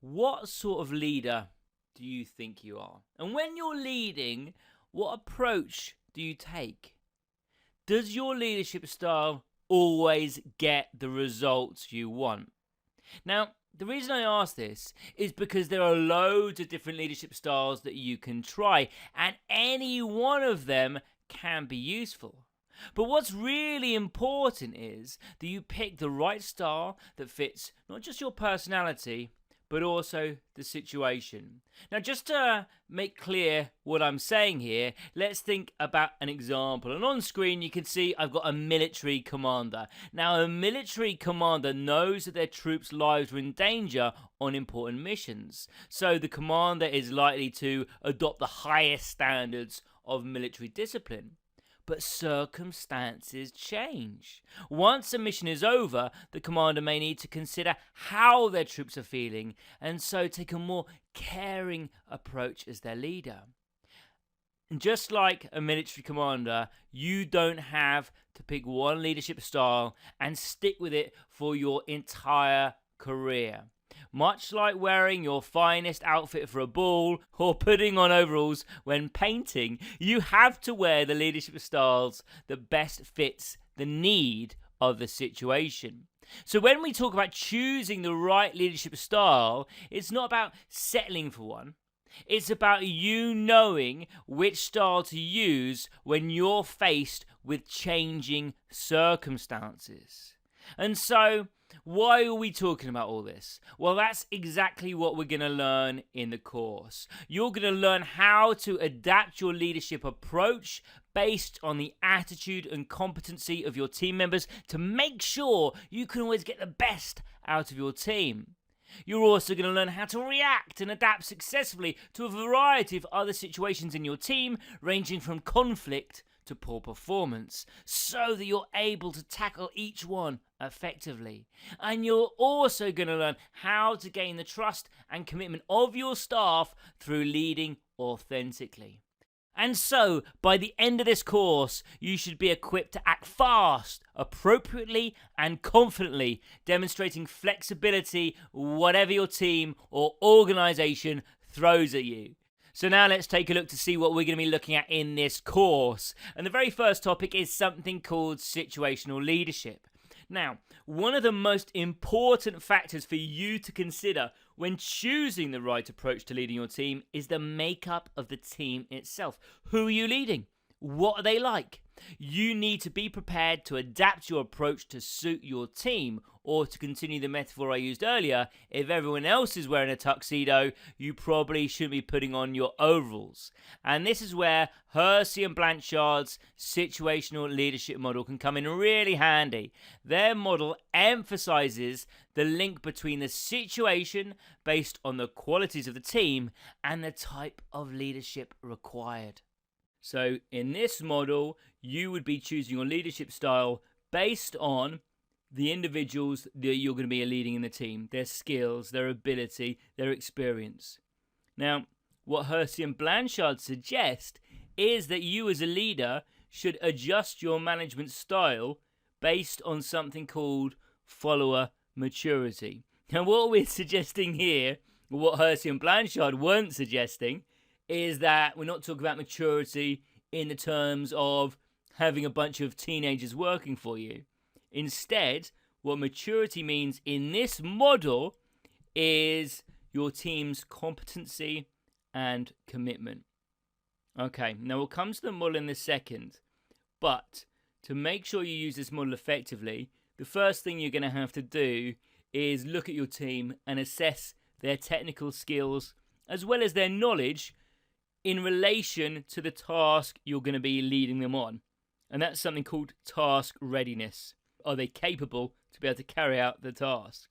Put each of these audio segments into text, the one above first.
What sort of leader do you think you are? And when you're leading, what approach do you take? Does your leadership style always get the results you want? Now, the reason I ask this is because there are loads of different leadership styles that you can try, and any one of them can be useful. But what's really important is that you pick the right style that fits not just your personality, but also the situation. Now, just to make clear what I'm saying here, let's think about an example. And on screen, you can see I've got a military commander. Now, a military commander knows that their troops' lives are in danger on important missions. So the commander is likely to adopt the highest standards of military discipline. But circumstances change. Once a mission is over, the commander may need to consider how their troops are feeling and so take a more caring approach as their leader. And just like a military commander, you don't have to pick one leadership style and stick with it for your entire career. Much like wearing your finest outfit for a ball or putting on overalls when painting, you have to wear the leadership styles that best fits the need of the situation. So when we talk about choosing the right leadership style, it's not about settling for one. It's about you knowing which style to use when you're faced with changing circumstances. And so, why are we talking about all this? Well, that's exactly what we're going to learn in the course. You're going to learn how to adapt your leadership approach based on the attitude and competency of your team members to make sure you can always get the best out of your team. You're also going to learn how to react and adapt successfully to a variety of other situations in your team, ranging from conflict to poor performance, so that you're able to tackle each one effectively. And you're also going to learn how to gain the trust and commitment of your staff through leading authentically. And so, by the end of this course, you should be equipped to act fast, appropriately, and confidently, demonstrating flexibility whatever your team or organization throws at you. So now let's take a look to see what we're going to be looking at in this course. And the very first topic is something called situational leadership. Now, one of the most important factors for you to consider when choosing the right approach to leading your team is the makeup of the team itself. Who are you leading? What are they like? You need to be prepared to adapt your approach to suit your team, or to continue the metaphor I used earlier, if everyone else is wearing a tuxedo, you probably shouldn't be putting on your overalls. And this is where Hersey and Blanchard's situational leadership model can come in really handy. Their model emphasizes the link between the situation based on the qualities of the team and the type of leadership required. So in this model, you would be choosing your leadership style based on the individuals that you're going to be leading in the team, their skills, their ability, their experience. Now, what Hersey and Blanchard suggest is that you as a leader should adjust your management style based on something called follower maturity. Now, what we're suggesting here, what Hersey and Blanchard weren't suggesting, is that we're not talking about maturity in the terms of having a bunch of teenagers working for you. Instead, what maturity means in this model is your team's competency and commitment. Okay, now we'll come to the model in a second, but to make sure you use this model effectively, the first thing you're going to have to do is look at your team and assess their technical skills as well as their knowledge in relation to the task you're going to be leading them on. And that's something called task readiness. Are they capable to be able to carry out the task?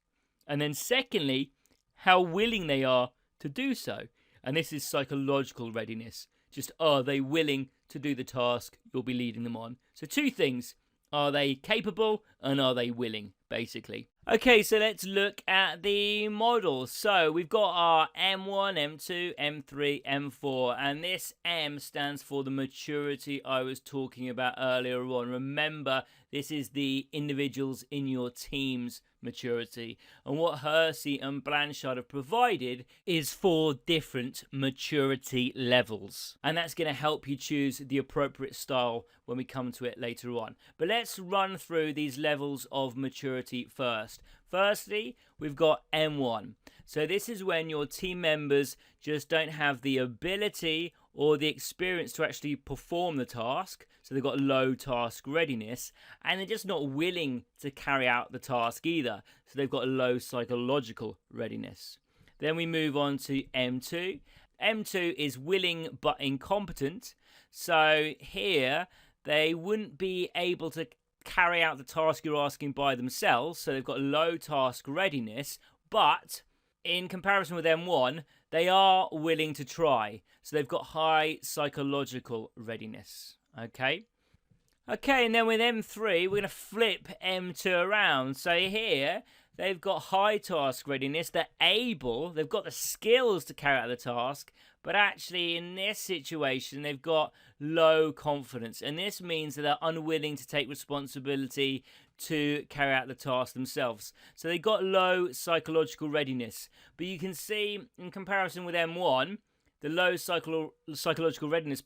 And then secondly, how willing they are to do so. And this is psychological readiness. Just, are they willing to do the task you'll be leading them on? So two things. Are they capable and are they willing? basically. Okay, so let's look at the model. So we've got our M1, M2, M3, M4, and this M stands for the maturity I was talking about earlier on. Remember, this is the individuals in your team's maturity. And what Hersey and Blanchard have provided is 4 different maturity levels. And that's going to help you choose the appropriate style when we come to it later on. But let's run through these levels of maturity first. Firstly, we've got M1. So this is when your team members just don't have the ability or the experience to actually perform the task. So they've got low task readiness, and they're just not willing to carry out the task either. So they've got a low psychological readiness. Then we move on to M2. M2 is willing but incompetent. So here they wouldn't be able to carry out the task you're asking by themselves. So they've got low task readiness, but in comparison with M1, they are willing to try. So they've got high psychological readiness. Okay, and then with M3, we're going to flip M2 around. So here, they've got high task readiness. They're able, they've got the skills to carry out the task, but actually in this situation, they've got low confidence. And this means that they're unwilling to take responsibility to carry out the task themselves. So they've got low psychological readiness. But you can see, in comparison with M1, the low psychological readiness,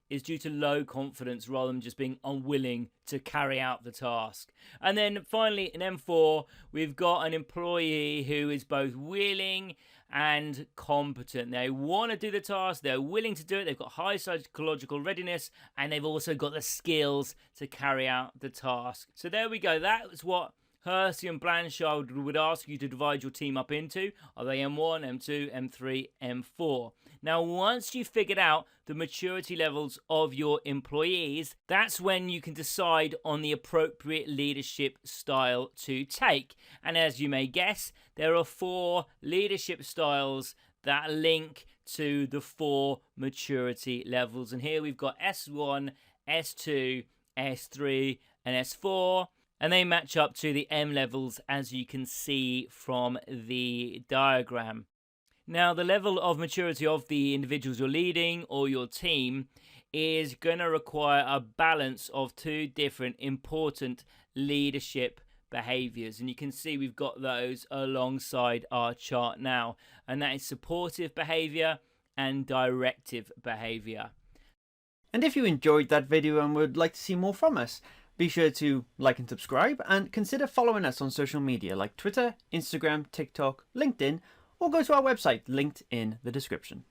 is due to low confidence rather than just being unwilling to carry out the task. And then finally, in M4, we've got an employee who is both willing and competent. They want to do the task, they're willing to do it, they've got high psychological readiness, and they've also got the skills to carry out the task. So there we go. That's what Hersey and Blanchard would ask you to divide your team up into. Are they M1, M2, M3, M4? Now, once you've figured out the maturity levels of your employees, that's when you can decide on the appropriate leadership style to take. And as you may guess, there are 4 leadership styles that link to the 4 maturity levels. And here we've got S1, S2, S3, and S4. And they match up to the M levels, as you can see from the diagram. Now, the level of maturity of the individuals you're leading or your team is going to require a balance of 2 different important leadership behaviors. And you can see we've got those alongside our chart now. And that is supportive behavior and directive behavior. And if you enjoyed that video and would like to see more from us, be sure to like and subscribe, and consider following us on social media like Twitter, Instagram, TikTok, LinkedIn, or go to our website linked in the description.